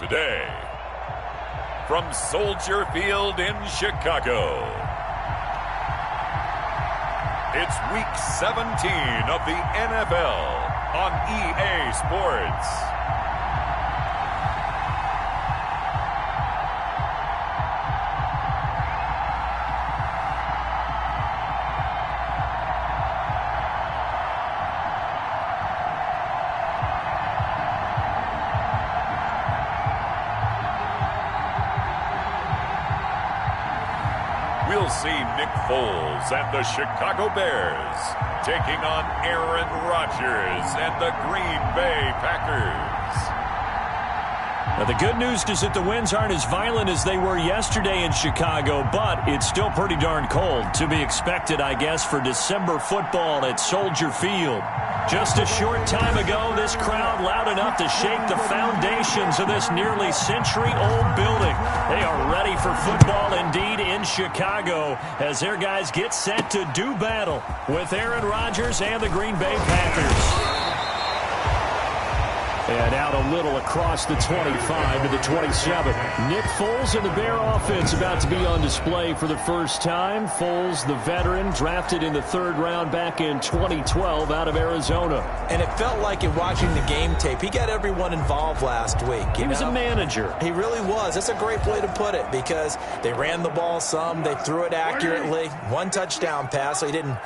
Today, from Soldier Field in Chicago, it's Week 17 of the NFL on EA Sports. We'll see Nick Foles and the Chicago Bears taking on Aaron Rodgers and the Green Bay Packers. Now, the good news is that the winds aren't as violent as they were yesterday in Chicago, but it's still pretty darn cold. To be expected, I guess, for December football at Soldier Field. Just a short time ago, this crowd loud enough to shake the foundations of this nearly century-old building. They are ready for football indeed in Chicago as their guys get set to do battle with Aaron Rodgers and the Green Bay Packers. And out a little across the 25 to the 27. Nick Foles and the Bear offense about to be on display for the first time. Foles, the veteran, drafted in the third round back in 2012 out of Arizona. And it felt like in watching the game tape, he got everyone involved last week. He was a manager. He really was. That's a great way to put it because they ran the ball some. They threw it accurately. One touchdown pass, so he didn't,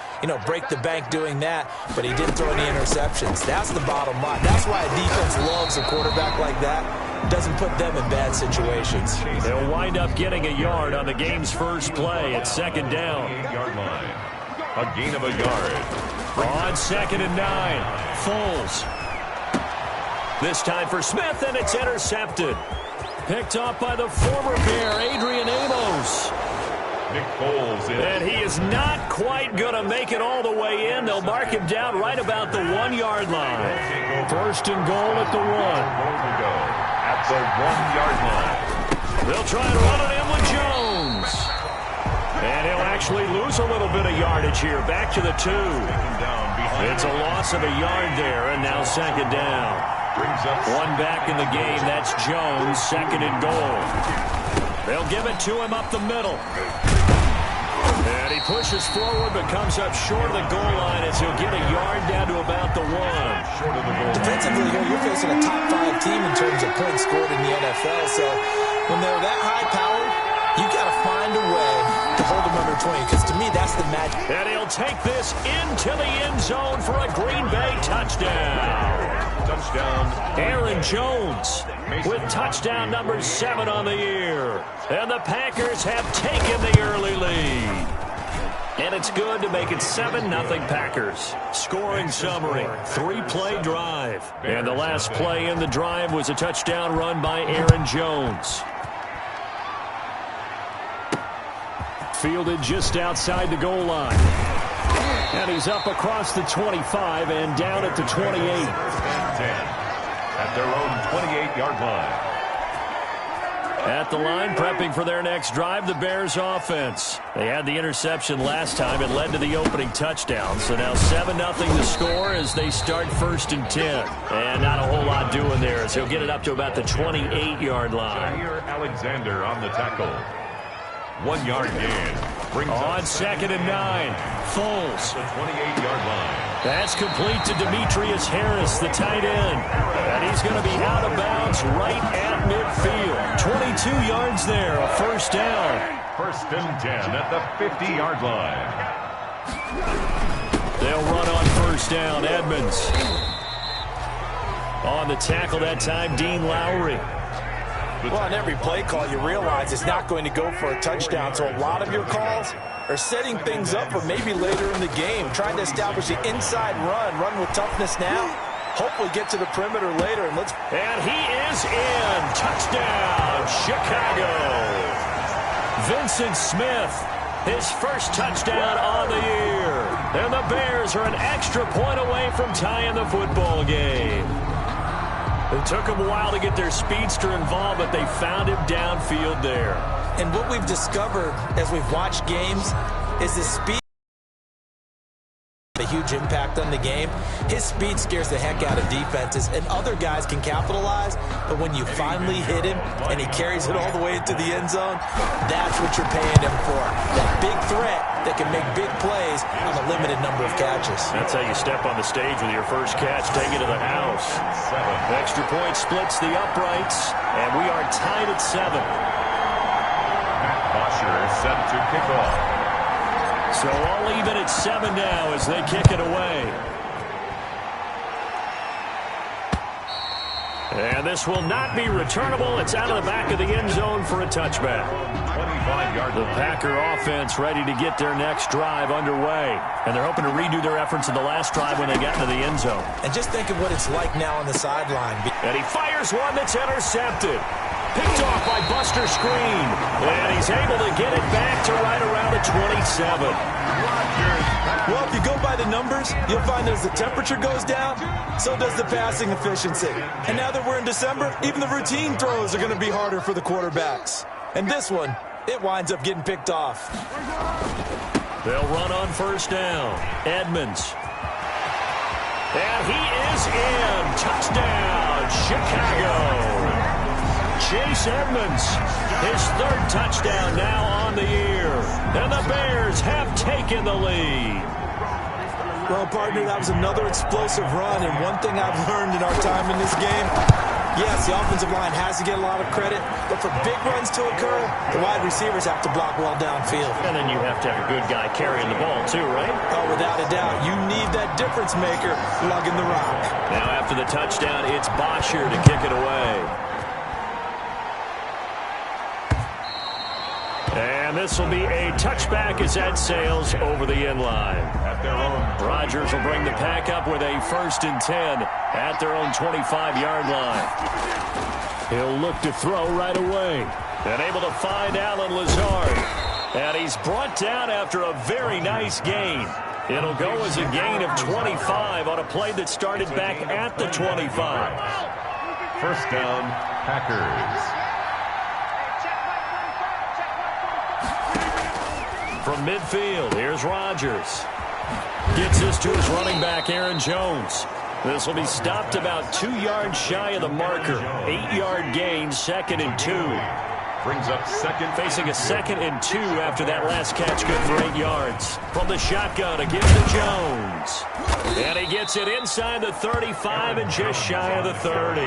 break the bank doing that, but he didn't throw any interceptions. That's the bottom line. That's why a defense loves a quarterback like that. Doesn't put them in bad situations. They'll wind up getting a yard on the game's first play at second down. 8-yard line. A gain of a yard. On 2nd and 9. Foles. This time for Smith, and it's intercepted. Picked off by the former Bear, Adrian Amos. Nick Foles in. And he is not quite going to make it all the way in. They'll mark him down right about the 1-yard line. First and goal at the 1. We go at the 1-yard line. They'll try and run it in with Jones. And he'll actually lose a little bit of yardage here. Back to the 2. It's a loss of a yard there, and now second down. One back in the game. That's Jones. Second and goal. They'll give it to him up the middle. And he pushes forward but comes up short of the goal line as he'll get a yard down to about the 1. Defensively here, you're facing a top 5 team in terms of points scored in the NFL. So when they're that high-powered, you got to find a way to hold them under 20 because to me, that's the magic. And he'll take this into the end zone for a Green Bay touchdown. Touchdown. Aaron Jones with touchdown number 7 on the year. And the Packers have taken the early lead. And it's good to make it 7-0 Packers. Scoring summary, 3-play drive. And the last play in the drive was a touchdown run by Aaron Jones. Fielded just outside the goal line. And he's up across the 25 and down at the 28. At their own 28-yard line. At the line, prepping for their next drive, the Bears offense. They had the interception last time. It led to the opening touchdown. So now 7-0 the score as they start 1st and 10. And not a whole lot doing there as he'll get it up to about the 28-yard line. Jair Alexander on the tackle. 1-yard gain. On 2nd and 9. Foles. The 28-yard line. That's complete to Demetrius Harris, the tight end. And he's going to be out of bounds right at midfield. 22 yards there, a first down. 1st and 10 at the 50-yard line. They'll run on first down. Edmonds. On the tackle that time, Dean Lowry. Well, on every play call, you realize it's not going to go for a touchdown. So a lot of your calls are setting things up for maybe later in the game, trying to establish the inside run with toughness now. Hopefully get to the perimeter later. And he is in. Touchdown, Chicago. Vincent Smith, his first touchdown on the year. And the Bears are an extra point away from tying the football game. It took them a while to get their speedster involved, but they found him downfield there. And what we've discovered as we've watched games is the speed. A huge impact on the game. His speed scares the heck out of defenses, and other guys can capitalize, but when you finally hit him and he carries it all the way into the end zone, that's what you're paying him for. That big threat that can make big plays on a limited number of catches. That's how you step on the stage with your first catch, take it to the house. Extra point splits the uprights, and we are tied at 7. Bosher is set to kick off. So all even at 7 now as they kick it away. And this will not be returnable. It's out of the back of the end zone for a touchback. 25-yard The Packer offense ready to get their next drive underway. And they're hoping to redo their efforts in the last drive when they got into the end zone. And just think of what it's like now on the sideline. And he fires one that's intercepted. Picked off by Buster Screen. And he's able to get it back to right around the 27. Well, if you go by the numbers, you'll find that as the temperature goes down, so does the passing efficiency. And now that we're in December, even the routine throws are going to be harder for the quarterbacks. And this one, it winds up getting picked off. They'll run on first down. Edmonds. And he is in. Touchdown, Chicago. Chase Edmonds, his 3rd touchdown now on the year. And the Bears have taken the lead. Well, partner, that was another explosive run, and one thing I've learned in our time in this game, yes, the offensive line has to get a lot of credit, but for big runs to occur, the wide receivers have to block well downfield. And then you have to have a good guy carrying the ball too, right? Oh, without a doubt. You need that difference maker lugging the rock. Now after the touchdown, it's Bosher to kick it away. And this will be a touchback as that sails over the end line. Rodgers will bring the pack up with a 1st and 10 at their own 25-yard line. He'll look to throw right away. And able to find Allen Lazard. And he's brought down after a very nice gain. It'll go as a gain of 25 on a play that started back at the 25. First down, Packers. From midfield, here's Rodgers. Gets this to his running back, Aaron Jones. This will be stopped about 2 yards shy of the marker. 8-yard gain, 2nd and 2. Brings up second. Facing a 2nd and 2 after that last catch, good for 8 yards. From the shotgun, again to Jones. And he gets it inside the 35 and just shy of the 30.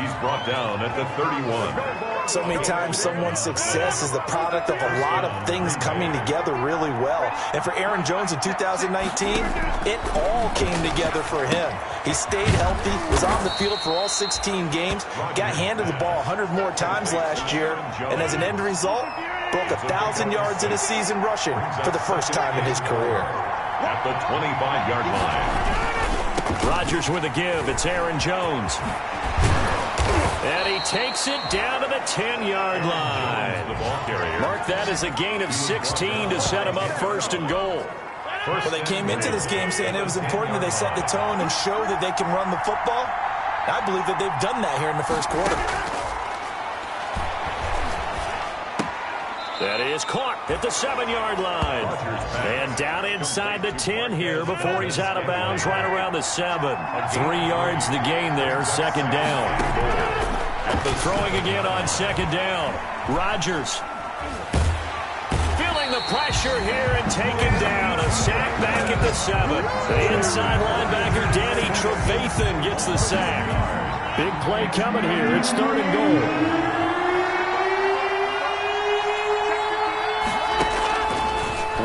He's brought down at the 31. So many times someone's success is the product of a lot of things coming together really well. And for Aaron Jones in 2019, it all came together for him. He stayed healthy, was on the field for all 16 games, got handed the ball 100 more times last year, and as an end result, broke 1,000 yards in a season rushing for the first time in his career. At the 25-yard line. Rodgers with a give. It's Aaron Jones. And he takes it down to the 10-yard line. Mark that as a gain of 16 to set him up 1st and goal. Well, they came into this game saying it was important that they set the tone and show that they can run the football. I believe that they've done that here in the first quarter. That is caught at the 7-yard line. And down inside the 10 here before he's out of bounds right around the 7. 3 yards the gain there, 2nd down. Throwing again on 2nd down. Rodgers feeling the pressure here and taken down. A sack back at the 7. The inside linebacker Danny Trevathan gets the sack. Big play coming here. It's 3rd and goal.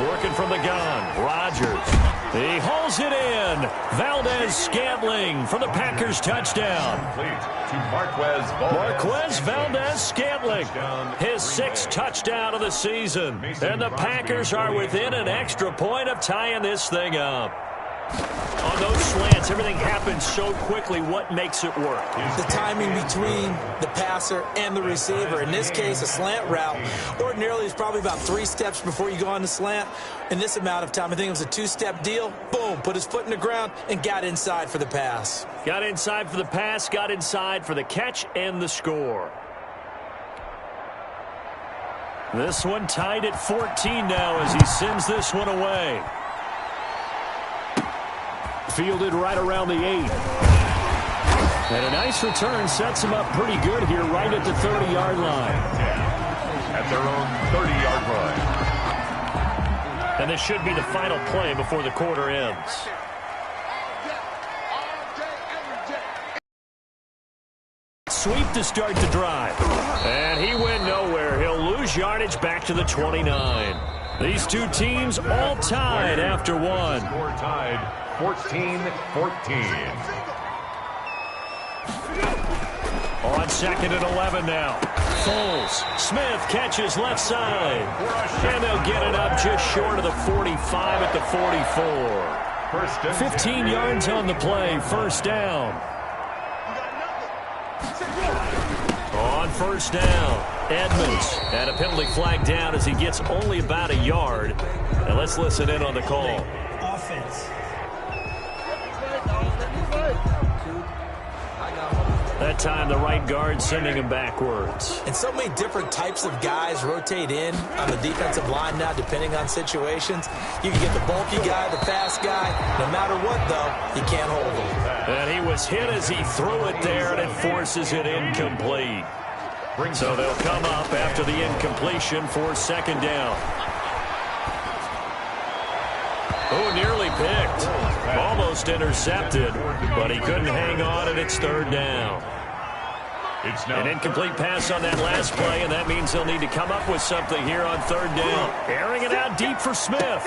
Working from the gun, Rodgers. He hauls it in. Valdez-Scantling for the Packers touchdown. To Marquez Valdez-Scantling, his 6th touchdown of the season. And the Packers are within an extra point of tying this thing up. On those slants, everything happens so quickly. What makes it work? The timing between the passer and the receiver. In this case, a slant route ordinarily is probably about 3 steps before you go on the slant. In this amount of time, I think it was a 2-step deal. Boom, put his foot in the ground and got inside for the pass. Got inside for the pass, got inside for the catch and the score. This one tied at 14 now as he sends this one away. Fielded right around the 8. And a nice return sets him up pretty good here right at the 30-yard line. At their own 30-yard line. And this should be the final play before the quarter ends. Sweep to start the drive. And he went nowhere. He'll lose yardage back to the 29. These two teams all tied after one. Score tied 14-14. On 2nd and 11 now. Foles. Smith catches left side. And they'll get it up just short of the 45 at the 44. 15 yards on the play. First down. On first down, Edmonds and a penalty flag down as he gets only about a yard. And let's listen in on the call. Offense. That time the right guard sending him backwards. And so many different types of guys rotate in on the defensive line now depending on situations. You can get the bulky guy, the fast guy. No matter what, though, you can't hold him. And he was hit as he threw it there, and it forces it incomplete. So they'll come up after the incompletion for second down. Oh, nearly picked. Almost intercepted, but he couldn't hang on, and it's third down. An incomplete pass on that last play, and that means they'll need to come up with something here on third down. Airing it out deep for Smith.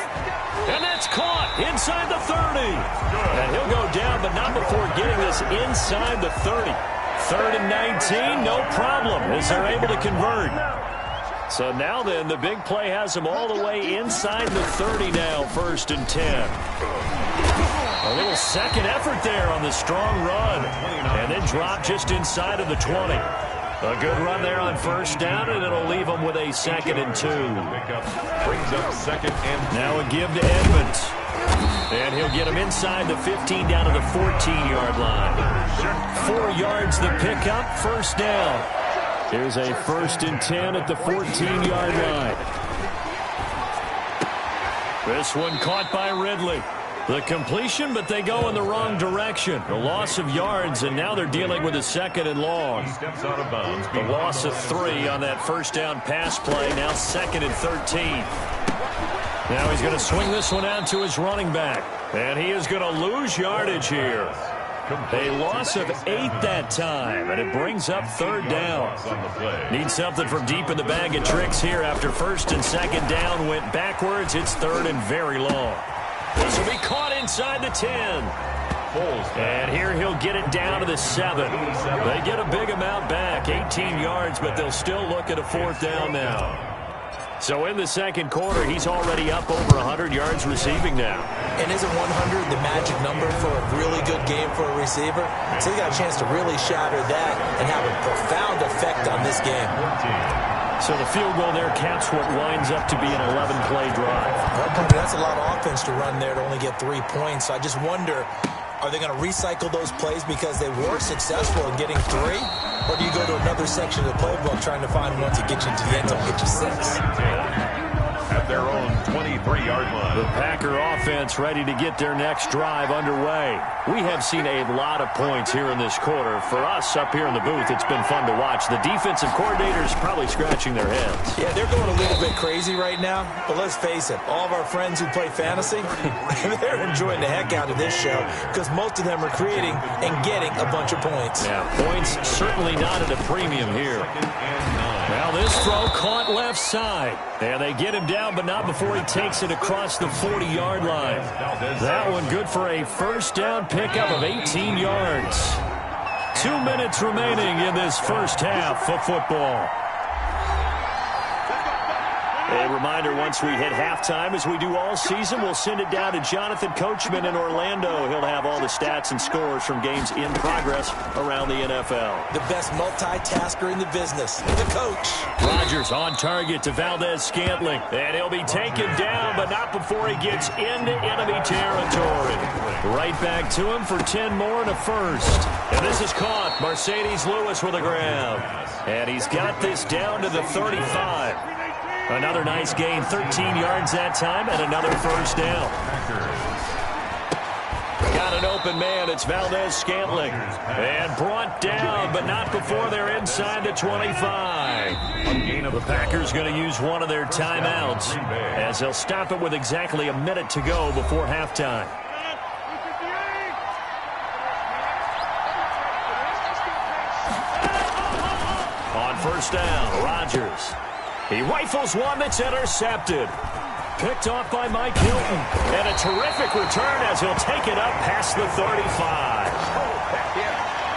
And that's caught inside the 30. And he'll go down, but not before getting this inside the 30. 3rd and 19, no problem, as they're able to convert. So now then, the big play has them all the way inside the 30 now, 1st and 10. A little second effort there on the strong run. And then drop just inside of the 20. A good run there on first down, and it'll leave them with a 2nd and 2. Brings up 2nd and 2. Now a give to Edmonds. And he'll get him inside the 15 down to the 14-yard line. 4 yards the pickup, first down. Here's a 1st and 10 at the 14-yard line. This one caught by Ridley. The completion, but they go in the wrong direction. A loss of yards, and now they're dealing with a 2nd and long. Steps out of bounds. The loss of 3 on that first down pass play. Now 2nd and 13. Now he's going to swing this one out to his running back. And he is going to lose yardage here. A loss of 8 that time, and it brings up third down. Need something from deep in the bag of tricks here after 1st and 2nd down went backwards. It's 3rd and very long. This will be caught inside the 10. And here he'll get it down to the 7. They get a big amount back, 18 yards, but they'll still look at a 4th down now. So in the second quarter, he's already up over 100 yards receiving now. And isn't 100 the magic number for a really good game for a receiver? So he got a chance to really shatter that and have a profound effect on this game. So the field goal there caps what winds up to be an 11-play drive. Well, that's a lot of offense to run there to only get 3 points. So I just wonder, are they going to recycle those plays because they were successful in getting 3? Or do you go to another section of the playbook trying to find one to get you into the end zone, get you 6? At their own 23-yard line. The Packer offense ready to get their next drive underway. We have seen a lot of points here in this quarter. For us up here in the booth, it's been fun to watch. The defensive coordinators probably scratching their heads. Yeah, they're going a little bit crazy right now. But let's face it, all of our friends who play fantasy, they're enjoying the heck out of this show because most of them are creating and getting a bunch of points. Yeah, points certainly not at a premium here. Now this throw caught left side. And they get him down, but not before he takes it across the 40-yard line. That one good for a first down pickup of 18 yards. 2 minutes remaining in this first half of football. A reminder, once we hit halftime, as we do all season, we'll send it down to Jonathan Coachman in Orlando. He'll have all the stats and scores from games in progress around the NFL. The best multitasker in the business, the coach. Rodgers on target to Valdez-Scantling. And he'll be taken down, but not before he gets into enemy territory. Right back to him for 10 more and a first. And this is caught. Mercedes Lewis with a grab. And he's got this down to the 35. Another nice gain, 13 yards that time, and another first down. Got open man. It's Valdez-Scantling. And brought down, but not before they're inside the 25. The Packers going to use one of their timeouts as they'll stop it with exactly a minute to go before halftime. On first down, Rodgers. He rifles one that's intercepted. Picked off by Mike Hilton. And a terrific return as he'll take it up past the 35.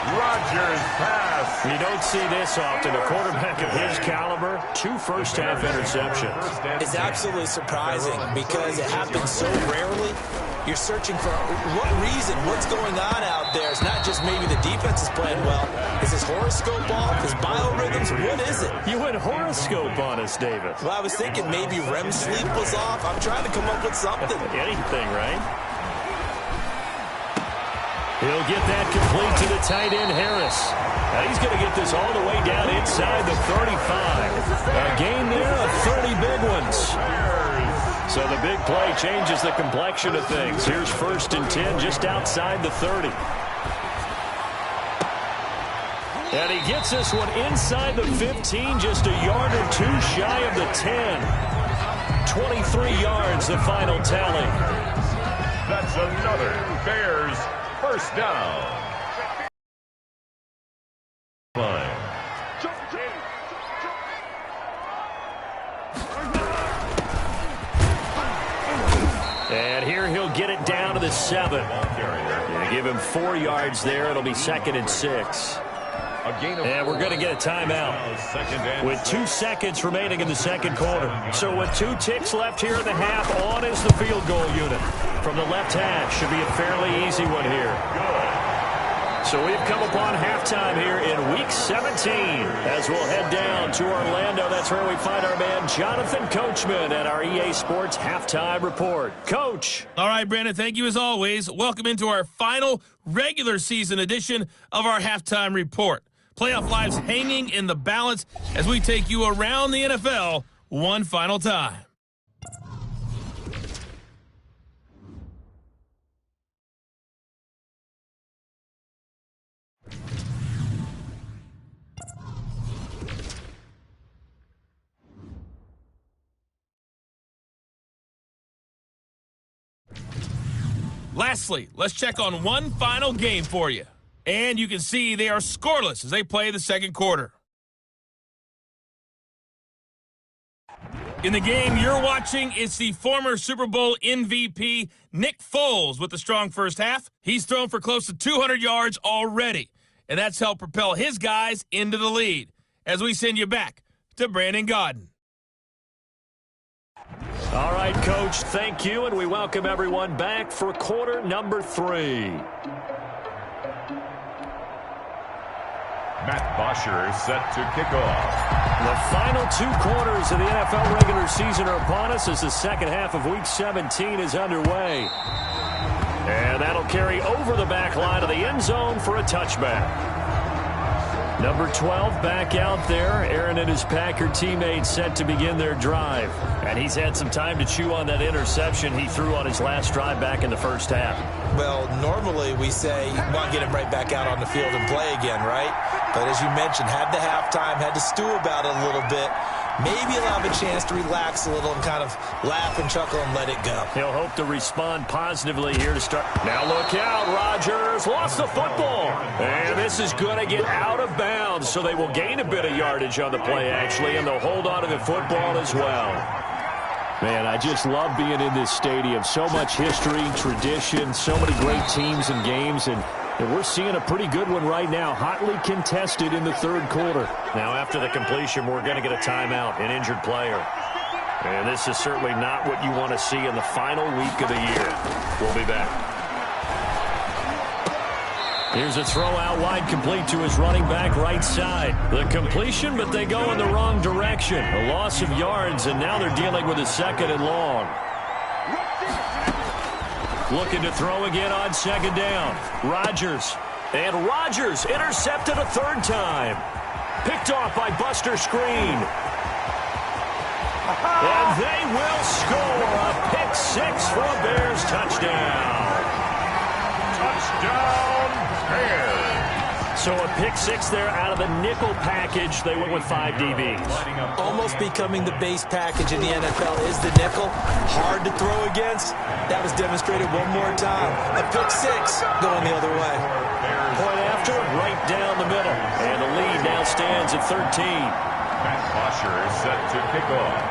Rodgers pass. You don't see this often. A quarterback of his caliber, 2 first-half interceptions. It's absolutely surprising because it happens so rarely. You're searching for what reason, what's going on out there. It's not just maybe the defense is playing well. Is his horoscope off? His biorhythms? What is it? You went horoscope on us, David. Well, I was thinking maybe REM sleep was off. I'm trying to come up with something. Anything, right? He'll get that complete to the tight end, Harris. Now he's going to get this all the way down inside the 35. A gain there of 30 big ones. So the big play changes the complexion of things. Here's 1st and 10 just outside the 30. And he gets this one inside the 15, just a yard or 2 shy of the 10. 23 yards, the final tally. That's another Bears first down. And here he'll get it down to the 7. Gonna give him 4 yards there. It'll be 2nd and 6. And we're going to get a timeout with 2 seconds remaining in the second quarter. So with 2 ticks left here in the half, on is the field goal unit. From the left hash, should be a fairly easy one here. So we've come upon halftime here in Week 17 as we'll head down to Orlando. That's where we find our man Jonathan Coachman at our EA Sports Halftime Report. Coach. All right, Brandon, thank you as always. Welcome into our final regular season edition of our Halftime Report. Playoff lives hanging in the balance as we take you around the NFL one final time. Lastly, let's check on one final game for you. And you can see they are scoreless as they play the second quarter. In the game you're watching, it's the former Super Bowl MVP, Nick Foles, with a strong first half. He's thrown for close to 200 yards already, and that's helped propel his guys into the lead. As we send you back to Brandon Gaudin. All right, Coach, thank you, and we welcome everyone back for quarter number 3. Matt Bosher set to kick off. The final 2 quarters of the NFL regular season are upon us as the second half of Week 17 is underway. And that'll carry over the back line of the end zone for a touchback. Number 12 back out there. Aaron and his Packer teammates set to begin their drive. And he's had some time to chew on that interception he threw on his last drive back in the first half. Well, normally we say, well, get him right back out on the field and play again, right? But as you mentioned, had the halftime, had to stew about it a little bit. Maybe he'll have a chance to relax a little and kind of laugh and chuckle and let it go. He'll hope to respond positively here to start. Now look out, Rodgers lost the football. And this is going to get out of bounds, so they will gain a bit of yardage on the play, actually, and they'll hold on to the football as well. Man, I just love being in this stadium. So much history, tradition, so many great teams and games, and we're seeing a pretty good one right now, hotly contested in the third quarter. Now, after the completion, we're going to get a timeout, an injured player. And this is certainly not what you want to see in the final week of the year. We'll be back. Here's a throw out wide, complete to his running back right side. The completion, but they go in the wrong direction. A loss of yards, and now they're dealing with a 2nd and long. Looking to throw again on 2nd down. Rodgers. And Rodgers intercepted a 3rd time. Picked off by Buster Screen. And they will score a pick 6 for a Bears touchdown. Touchdown, Bears. So a pick six there out of the nickel package. They went with 5 DBs. Almost becoming the base package in the NFL is the nickel. Hard to throw against. That was demonstrated one more time. A pick six going the other way. Point after, right down the middle. And the lead now stands at 13. Matt Bosher is set to kick off.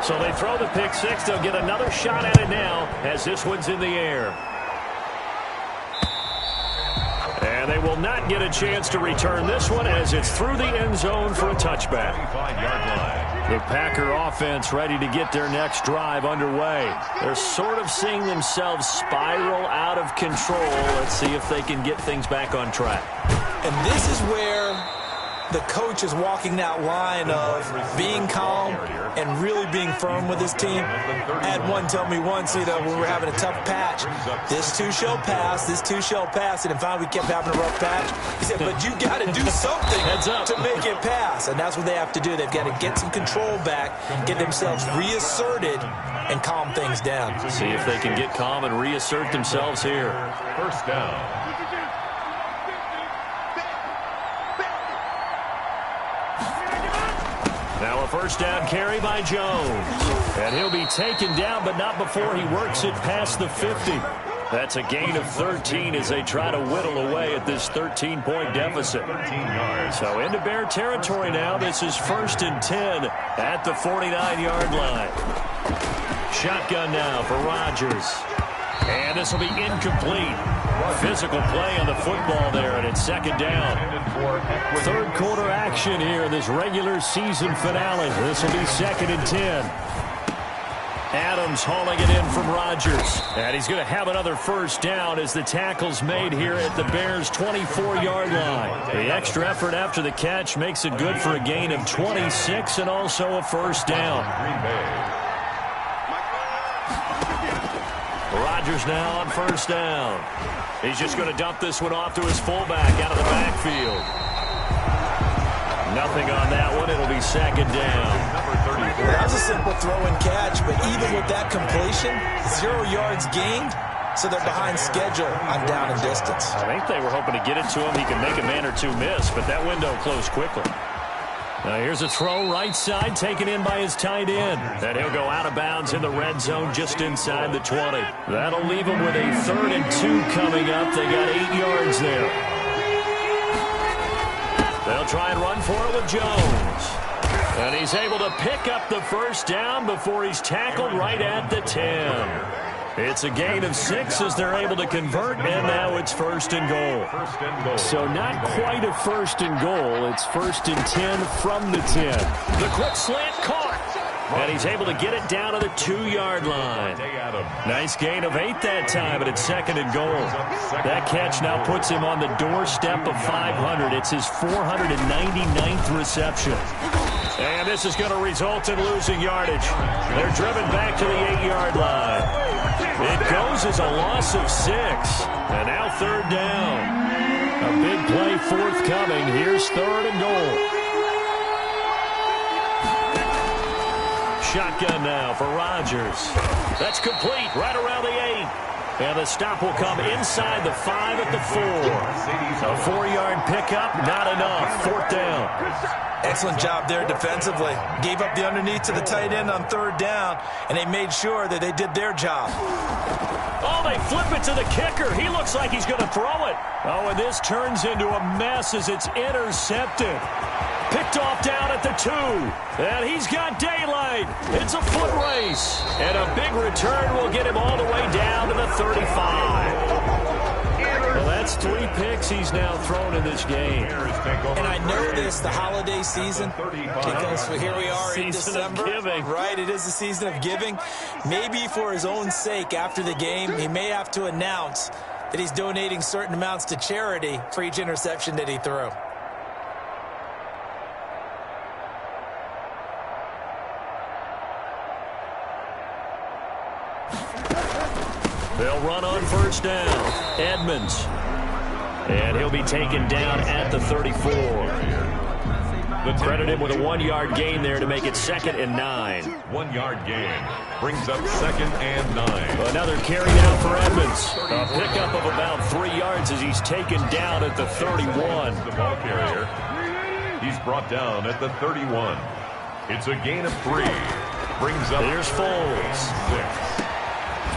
So they throw the pick six. They'll get another shot at it now as this one's in the air. And they will not get a chance to return this one as it's through the end zone for a touchback. The Packer offense ready to get their next drive underway. They're sort of seeing themselves spiral out of control. Let's see if they can get things back on track. And this is where the coach is walking that line of being calm and really being firm with his team. I had one tell me once, when we were having a tough patch, this too shall pass, this too shall pass. And finally we kept having a rough patch. He said, but you got to do something to make it pass. And that's what they have to do. They've got to get some control back, get themselves reasserted, and calm things down. See if they can get calm and reassert themselves here. First down. Now a first down carry by Jones. And he'll be taken down, but not before he works it past the 50. That's a gain of 13 as they try to whittle away at this 13-point deficit. So into Bear territory now. This is 1st and 10 at the 49-yard line. Shotgun now for Rodgers. And this will be incomplete. Physical play on the football there, and it's 2nd down. 3rd quarter action here in this regular season finale. This will be 2nd and 10. Adams hauling it in from Rodgers. And he's going to have another first down as the tackle's made here at the Bears' 24-yard line. The extra effort after the catch makes it good for a gain of 26 and also a first down. Rodgers now on first down. He's just going to dump this one off to his fullback out of the backfield. Nothing on that one. It'll be 2nd down. That was a simple throw and catch, but even with that completion, 0 yards gained, so they're behind schedule on down and distance. I think they were hoping to get it to him. He could make a man or two miss, but that window closed quickly. Now here's a throw right side taken in by his tight end. And he'll go out of bounds in the red zone just inside the 20. That'll leave him with a 3rd and 2 coming up. They got 8 yards there. They'll try and run for it with Jones. And he's able to pick up the first down before he's tackled right at the 10. It's a gain of 6 as they're able to convert, and now it's 1st and goal. So not quite a 1st and goal. It's 1st and 10 from the 10. The quick slant caught. And he's able to get it down to the 2-yard line. Nice gain of 8 that time, but it's 2nd and goal. That catch now puts him on the doorstep of 500. It's his 499th reception. And this is going to result in losing yardage. They're driven back to the 8-yard line. It goes as a loss of 6. And now 3rd down. A big play forthcoming. Here's 3rd and goal. Shotgun now for Rodgers. That's complete right around the 8. And the stop will come inside the 5 at the 4. A 4-yard pickup, not enough. 4th down. Excellent job there defensively. Gave up the underneath to the tight end on 3rd down, and they made sure that they did their job. Oh, they flip it to the kicker. He looks like he's going to throw it. Oh, and this turns into a mess as it's intercepted. Picked off down at the 2. And he's got daylight. It's a foot race. And a big return will get him all the way down to the 35. Well, that's 3 picks he's now thrown in this game. And I know this, the holiday season, because here we are in December. Right, it is the season of giving. Maybe for his own sake after the game, he may have to announce that he's donating certain amounts to charity for each interception that he threw. They'll run on first down. Edmonds. And he'll be taken down at the 34. Credit him with a 1-yard gain there to make it 2nd and 9. 1-yard gain brings up 2nd and 9. Another carry down for Edmonds. A pickup of about 3 yards as he's taken down at the 31. The ball carrier. He's brought down at the 31. It's a gain of 3. Brings up. Here's Foles. 6.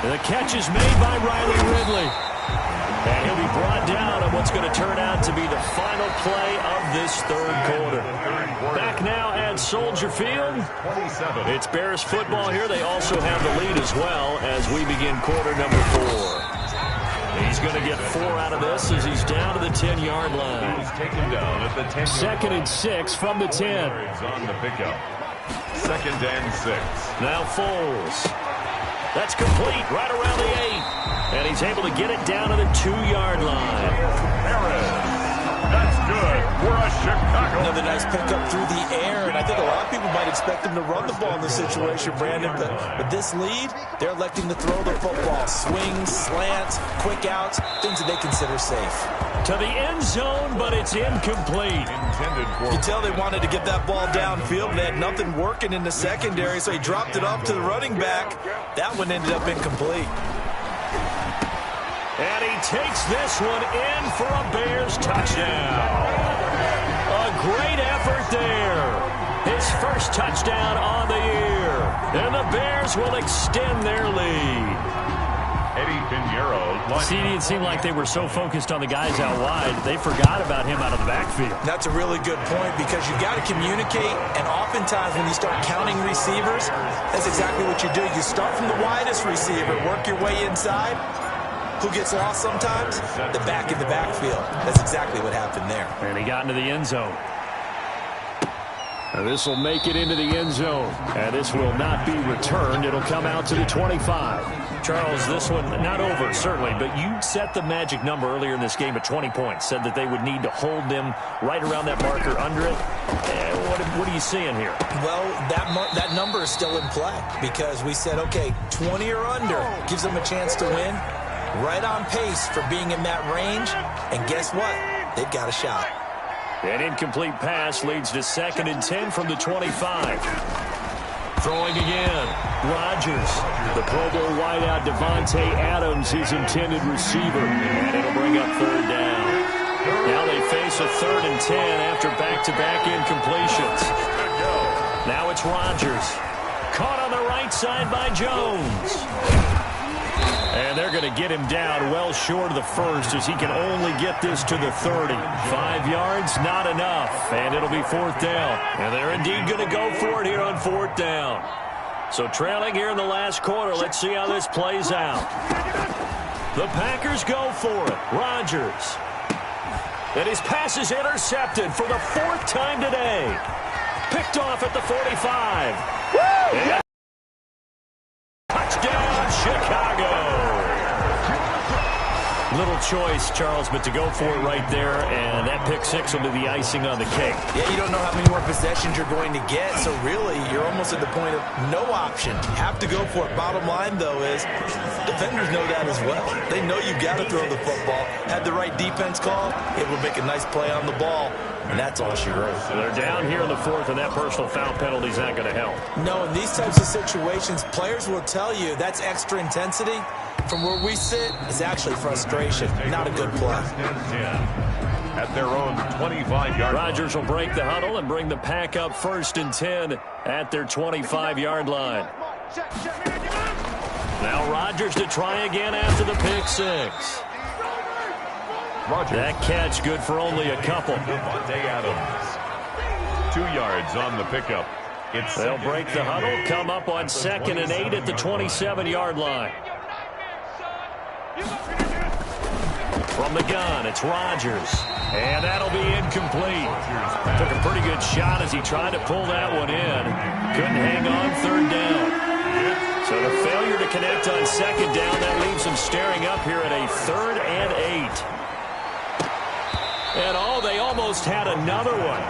And the catch is made by Riley Ridley. And he'll be brought down on what's going to turn out to be the final play of this third quarter. Back now at Soldier Field. 27. It's Bears football here. They also have the lead as well as we begin quarter number 4. He's going to get 4 out of this as he's down to the 10-yard line. He's taken down at the 10. 2nd and 6 from the 10. On the pickup. 2nd and 6. Now Foles. That's complete right around the 8. And he's able to get it down to the 2-yard line. That's good for a Chicago. Another nice pickup through the air, and I think a lot of people might expect him to run the ball in this situation, Brandon. But with this lead, they're electing to throw the football. Swings, slants, quick outs, things that they consider safe. To the end zone, but it's incomplete. You can tell they wanted to get that ball downfield, and they had nothing working in the secondary, so he dropped it off to the running back. That one ended up incomplete. And he takes this one in for a Bears touchdown. A great effort there. His first touchdown on the year. And the Bears will extend their lead. Eddie Pinheiro. See, it seemed like they were so focused on the guys out wide, they forgot about him out of the backfield. That's a really good point because you got to communicate, and oftentimes when you start counting receivers, that's exactly what you do. You start from the widest receiver, work your way inside. Who gets lost sometimes? The back in the backfield. That's exactly what happened there. And he got into the end zone. And this will make it into the end zone. And this will not be returned. It'll come out to the 25. Charles, this one not over, certainly, but you set the magic number earlier in this game at 20 points. Said that they would need to hold them right around that marker under it. What are you seeing here? Well, that number is still in play because we said, okay, 20 or under gives them a chance to win. Right on pace for being in that range. And guess what? They've got a shot. An incomplete pass leads to 2nd and 10 from the 25. Throwing again. Rodgers. The Pro Bowl wideout Devontae Adams, his intended receiver. And it'll bring up 3rd down. Now they face a 3rd and 10 after back-to-back incompletions. Now it's Rodgers. Caught on the right side by Jones. And they're going to get him down well short of the first as he can only get this to the 30. 5 yards, not enough. And it'll be 4th down. And they're indeed going to go for it here on 4th down. So trailing here in the last quarter, let's see how this plays out. The Packers go for it. Rodgers. And his pass is intercepted for the 4th time today. Picked off at the 45. And touchdown, Chicago. Little choice, Charles, but to go for it right there, and that pick 6 will be the icing on the cake. Yeah, you don't know how many more possessions you're going to get, so really, you're almost at the point of no option. Have to go for it. Bottom line, though, is defenders know that as well. They know you've got to throw the football. Had the right defense call, it will make a nice play on the ball, and that's all she wrote. So they're down here in the 4th, and that personal foul penalty is not going to help. No, in these types of situations, players will tell you that's extra intensity. From where we sit, it's actually frustration. Not a good play. At their own 25-yard line. Rodgers will break the huddle and bring the Pack up 1st and 10 at their 25-yard line. Now Rodgers to try again after the pick 6. Rodgers. That catch good for only a couple. Devontae Adams. 2 yards on the pickup. They'll break the huddle, come up on 2nd and 8 at the 27-yard line. From the gun, it's Rodgers. And that'll be incomplete. Took a pretty good shot as he tried to pull that one in. Couldn't hang on 3rd down. So the failure to connect on 2nd down, that leaves him staring up here at a 3rd and 8. And they almost had another one.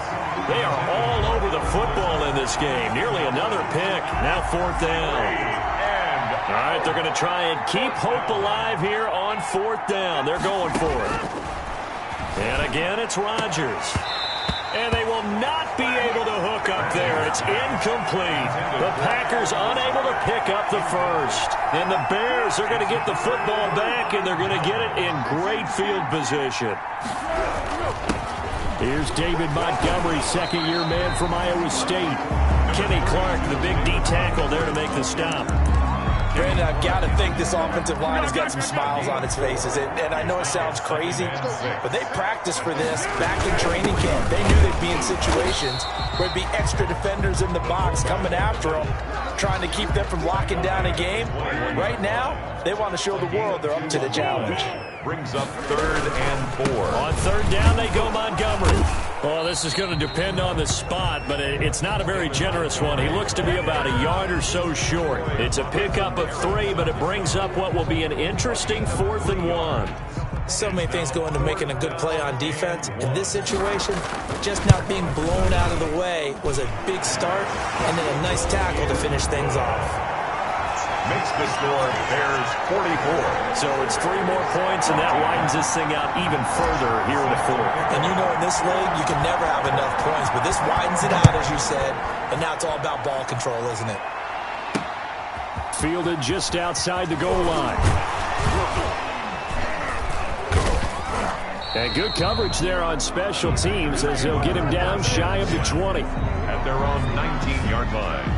They are all over the football in this game. Nearly another pick. Now 4th down. All right, they're going to try and keep hope alive here on 4th down. They're going for it. And again, it's Rodgers. And they will not be able to hook up there. It's incomplete. The Packers unable to pick up the first. And the Bears are going to get the football back, and they're going to get it in great field position. Here's David Montgomery, second-year man from Iowa State. Kenny Clark, the big D tackle, there to make the stop. Brandon, I've got to think this offensive line has got some smiles on its faces. And I know it sounds crazy, but they practiced for this back in training camp. They knew they'd be in situations where there'd be extra defenders in the box coming after them, trying to keep them from locking down a game. Right now, they want to show the world they're up to the challenge. Brings up 3rd and 4. On 3rd down, they go Montgomery. Well, this is going to depend on the spot, but it's not a very generous one. He looks to be about a yard or so short. It's a pickup of 3, but it brings up what will be an interesting 4th and 1. So many things go into making a good play on defense. In this situation, just not being blown out of the way was a big start, and then a nice tackle to finish things off. Makes the score Bears 44. So it's 3 more points, and that widens this thing out even further here in the 4th. And you know, in this league, you can never have enough points, but this widens it out, as you said, and now it's all about ball control, isn't it? Fielded just outside the goal line. And good coverage there on special teams as they'll get him down shy of the 20. At their own 19-yard line.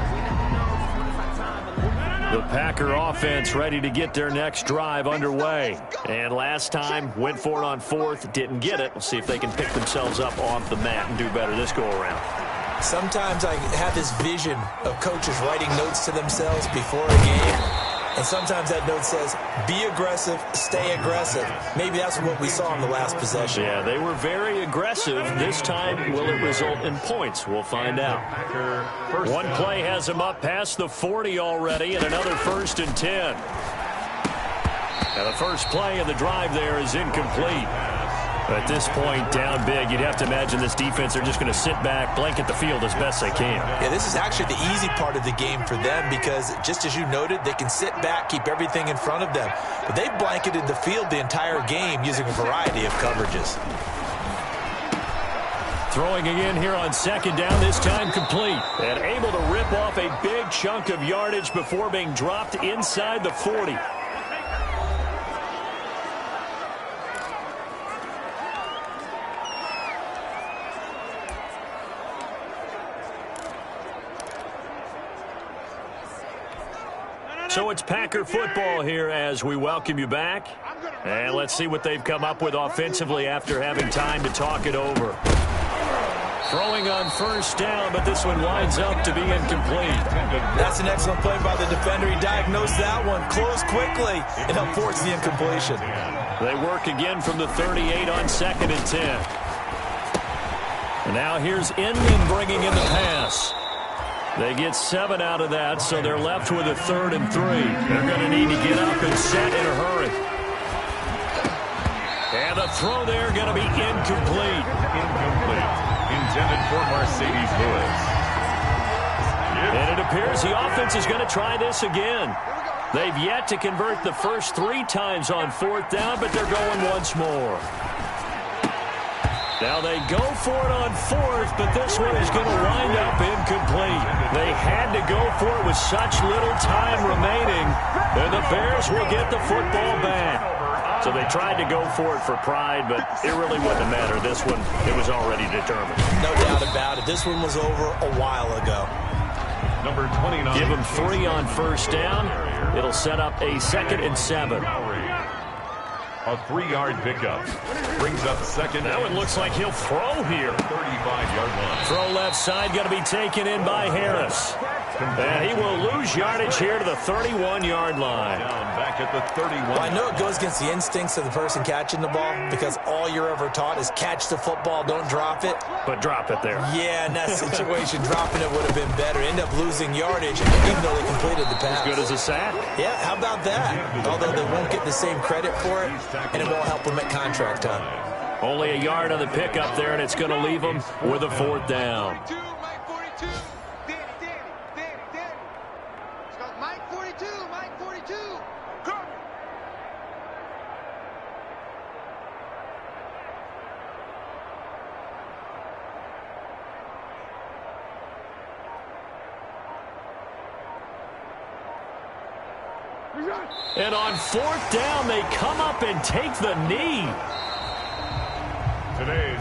The Packer offense ready to get their next drive underway. And last time, went for it on 4th, didn't get it. We'll see if they can pick themselves up off the mat and do better this go-around. Sometimes I have this vision of coaches writing notes to themselves before a game. And sometimes that note says, be aggressive, stay aggressive. Maybe that's what we saw in the last possession. Yeah, they were very aggressive. This time, will it result in points? We'll find out. One play has him up past the 40 already, and another 1st and 10. Now, the first play of the drive there is incomplete. At this point, down big, you'd have to imagine this defense, they're just going to sit back, blanket the field as best they can. Yeah, this is actually the easy part of the game for them because, just as you noted, they can sit back, keep everything in front of them. But they blanketed the field the entire game using a variety of coverages. Throwing again here on 2nd down, this time complete. And able to rip off a big chunk of yardage before being dropped inside the 40. So it's Packer football here as we welcome you back. And let's see what they've come up with offensively after having time to talk it over. Throwing on 1st down, but this one winds up to be incomplete. That's an excellent play by the defender. He diagnosed that one, closed quickly, and helped force the incompletion. They work again from the 38 on 2nd and 10. And now here's Inman bringing in the pass. They get 7 out of that, so they're left with a 3rd and 3. They're going to need to get up and set in a hurry. And the throw there going to be incomplete. Incomplete. Intended for Mercedes Lewis. And it appears the offense is going to try this again. They've yet to convert the first 3 times on 4th down, but they're going once more. Now they go for it on 4th, but this one is going to wind up incomplete. They had to go for it with such little time remaining, and the Bears will get the football back. So they tried to go for it for pride, but it really wouldn't matter. This one, it was already determined. No doubt about it. This one was over a while ago. Number 29. Give them 3 on 1st down. It'll set up a 2nd and 7. A 3-yard pickup. Brings up 2nd. Now it looks like he'll throw here. 35-yard line. Throw left side, going to be taken in by Harris. And he will lose yardage here to the 31-yard line. Down back at the 31. Well, I know it goes against the instincts of the person catching the ball because all you're ever taught is catch the football, don't drop it. But drop it there. Yeah, in that situation, dropping it would have been better. End up losing yardage, even though they completed the pass. As good as a sack. Yeah, how about that? Although they won't get the same credit for it, and it won't help them at contract time. Only a yard on the pickup there, and it's going to leave them with a 4th down. And on fourth down, they come up and take the knee. Today